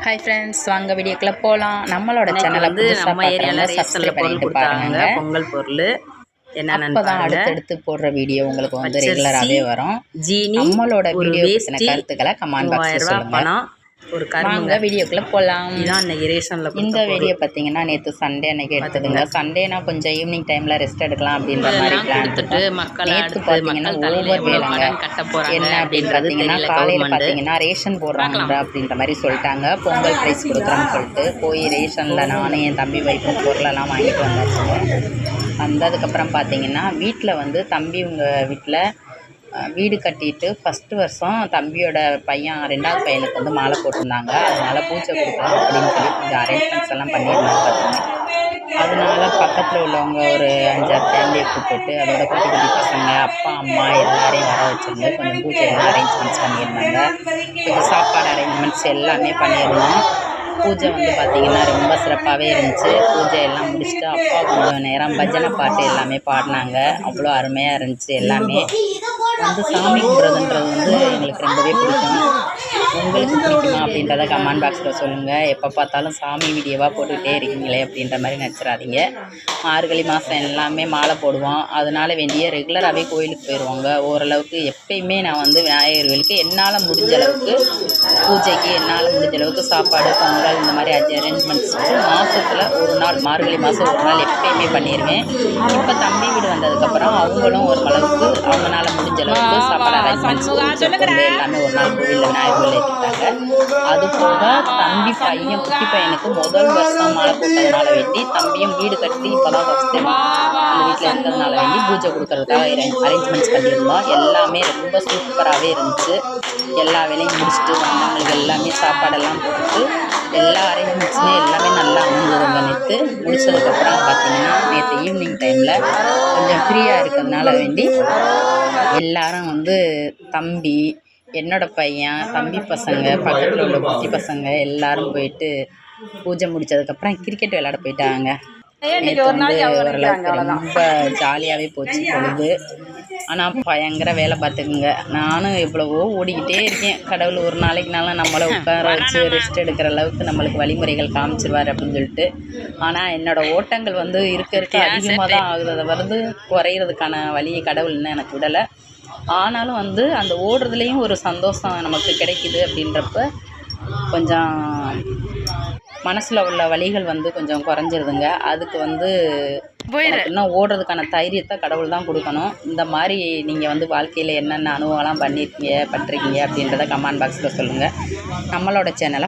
Hi friends, வாங்க வீடியோக்குள்ள போகலாம். நம்மளோட சேனலை புதுசாக பார்க்குறவங்க சப்ஸ்கிரைப் பண்ணிட்டு பாருங்க. பொங்கல் பொருள் அப்பதான் அடுத்தடுத்து போடுற வீடியோ உங்களுக்கு வந்து ரெகுலராகவே வரும். நம்மளோட வீடியோ பற்றின கருத்துக்களை கமெண்ட் பாக்ஸில் சொல்லுங்க. ஒரு வாங்க வீடியோக்குள்ளே போகலாம். இதான் அன்னைக்கு ரேஷனில் இந்த வீடியோ பார்த்தீங்கன்னா நேற்று சண்டே அன்னைக்கு எடுத்ததுங்க. சண்டேனா கொஞ்சம் ஈவினிங் டைமில் ரெஸ்ட் எடுக்கலாம் அப்படின்ற மாதிரி பிளான் பண்ணிட்டு நேற்று பார்த்தீங்கன்னா ஓவர் வேலைங்க. என்ன அப்படின்னு பார்த்தீங்கன்னா காலையில் பார்த்தீங்கன்னா ரேஷன் போடுறாங்க அப்படின்ற மாதிரி சொல்லிட்டாங்க. பொங்கல் ப்ரைஸ் கொடுக்குறோன்னு சொல்லிட்டு போய் ரேஷனில் நானும் என் தம்பி வைப்பும் பொருளெல்லாம் வாங்கிட்டு வந்தாச்சுங்க. வந்ததுக்கப்புறம் பார்த்தீங்கன்னா வீட்டில் வந்து தம்பி உங்கள் வீட்டில் வீடு கட்டிட்டு ஃபஸ்ட்டு வருஷம் தம்பியோட பையன் 2வது பையனுக்கு வந்து மாலை போட்டிருந்தாங்க. அதனால் பூஜை கொடுக்கலாம் அப்படின்னு சொல்லி கொஞ்சம் அரேஞ்ச்மெண்ட்ஸ் எல்லாம் பண்ணியிருந்தாங்க பார்த்தீங்கன்னா. அதனால பக்கத்தில் உள்ளவங்க ஒரு 5-6 ஃபேமிலியை கூப்பிட்டு அதோட குட்டி குட்டி பசங்க அப்பா அம்மா எல்லாரையும் வர வச்சுருந்து கொஞ்சம் பூஜைலாம் அரேஞ்ச்மெண்ட்ஸ் பண்ணியிருந்தாங்க. கொஞ்சம் சாப்பாடு அரேஞ்ச்மெண்ட்ஸ் எல்லாமே பண்ணியிருந்தோம். பூஜை வந்து பார்த்திங்கன்னா ரொம்ப சிறப்பாகவே இருந்துச்சு. பூஜை எல்லாம் முடிச்சுட்டு அப்பா கொஞ்சம் நேரம் பஜனை பாட்டு எல்லாமே பாடினாங்க. அவ்வளோ அருமையாக இருந்துச்சு. எல்லாமே வந்து சாமி கும்பிட்றதுன்றது வந்து எங்களுக்கு ரொம்பவே பிடிக்கும். உங்களுக்கு பிடிக்குமா அப்படின்றத கமெண்ட் பாக்ஸில் சொல்லுங்கள். எப்போ பார்த்தாலும் சாமி வீடியோவாக போட்டுக்கிட்டே இருக்கீங்களே அப்படின்ற மாதிரி நினச்சிடாதீங்க. மார்கழி மாதம் எல்லாமே மாலை போடுவோம். அதனால் வேண்டிய ரெகுலராகவே கோயிலுக்கு போயிடுவாங்க. ஓரளவுக்கு எப்பயுமே நான் வந்து விநாயகர்களுக்கு என்னால் முடிஞ்ச அளவுக்கு பூஜைக்கு என்னால் முடிஞ்ச அளவுக்கு சாப்பாடு பொங்கல் இந்த மாதிரி அரேஞ்ச்மெண்ட்ஸ் மாதத்தில் ஒரு நாள் மார்கழி மாதம் ஒரு நாள் எப்பயுமே பண்ணிடுவேன். இப்போ தம்பி வீடு வந்ததுக்கப்புறம் அவங்களும் ஒரு அளவுக்கு அவங்களால முடிஞ்ச அளவுக்கு சாப்பாடு அரேஞ்ச்மெண்ட்ஸ் எல்லாமே ஒரு நாள் கோவிலில் விநாயகர்கள் ஏற்றிட்டாங்க. அது போக தம்பி பையன் குட்டி பையனுக்கு முதல் வருஷம் மாலை போட்டதுனால வேண்டி தம்பியும் வீடு கட்டி இப்போ தான் ஃபஸ்ட் டைம் அந்த வீட்டில் இருக்கிறதுனால வேண்டி பூஜை கொடுக்கறதுக்காக அரேஞ்ச்மெண்ட்ஸ் பண்ணியிருந்தோம். எல்லாமே ரொம்ப சூப்பராகவே இருந்துச்சு. எல்லா வேலையும் முடிச்சுட்டு வந்தவங்களுக்கு எல்லாமே சாப்பாடெல்லாம் போட்டு எல்லா அரேஞ்ச்மெண்ட்ஸுமே எல்லாமே நல்லா அமைஞ்சதுங்க. நேற்று முடிச்சதுக்கப்புறம் பார்த்தீங்கன்னா நேற்று ஈவினிங் டைமில் கொஞ்சம் ஃப்ரீயாக இருக்கிறதுனால வேண்டி எல்லாரும் வந்து தம்பி என்னோடய பையன் தம்பி பசங்க பக்கத்தில் உள்ள குட்டி பசங்க எல்லோரும் போயிட்டு பூஜை முடித்ததுக்கப்புறம் கிரிக்கெட் விளையாட போயிட்டாங்க. நேற்று வந்து ஓரளவுக்கு ரொம்ப ஜாலியாகவே போச்சு பொழுது. ஆனால் பயங்கர வேலை பார்த்துக்குங்க. நானும் எவ்வளவோ ஓடிக்கிட்டே இருக்கேன். கடவுள் ஒரு நாளைக்குனாலும் நம்மளை உட்கார வச்சு ரெஸ்ட் எடுக்கிற அளவுக்கு நம்மளுக்கு வழிமுறைகள் காமிச்சிருவார் அப்படின்னு சொல்லிட்டு. ஆனால் என்னோடய ஓட்டங்கள் வந்து இருக்க அதிகமாக தான் ஆகுது. அதை வந்து குறையிறதுக்கான வழியை கடவுள் இன்னும் எனக்கு விடலை. ஆனாலும் வந்து அந்த ஓடுறதுலேயும் ஒரு சந்தோஷம் நமக்கு கிடைக்குது. அப்படின்றப்ப கொஞ்சம் மனசில் உள்ள வலிகள் வந்து கொஞ்சம் குறைஞ்சிருதுங்க. அதுக்கு வந்து இன்னும் ஓடுறதுக்கான தைரியத்தை கடவுள் தான் கொடுக்கணும். இந்த மாதிரி நீங்கள் வந்து வாழ்க்கையில் என்னென்ன அனுபவம்லாம் பண்ணுறீங்க அப்படின்றத கமெண்ட் பாக்ஸில் சொல்லுங்கள். நம்மளோட சேனலை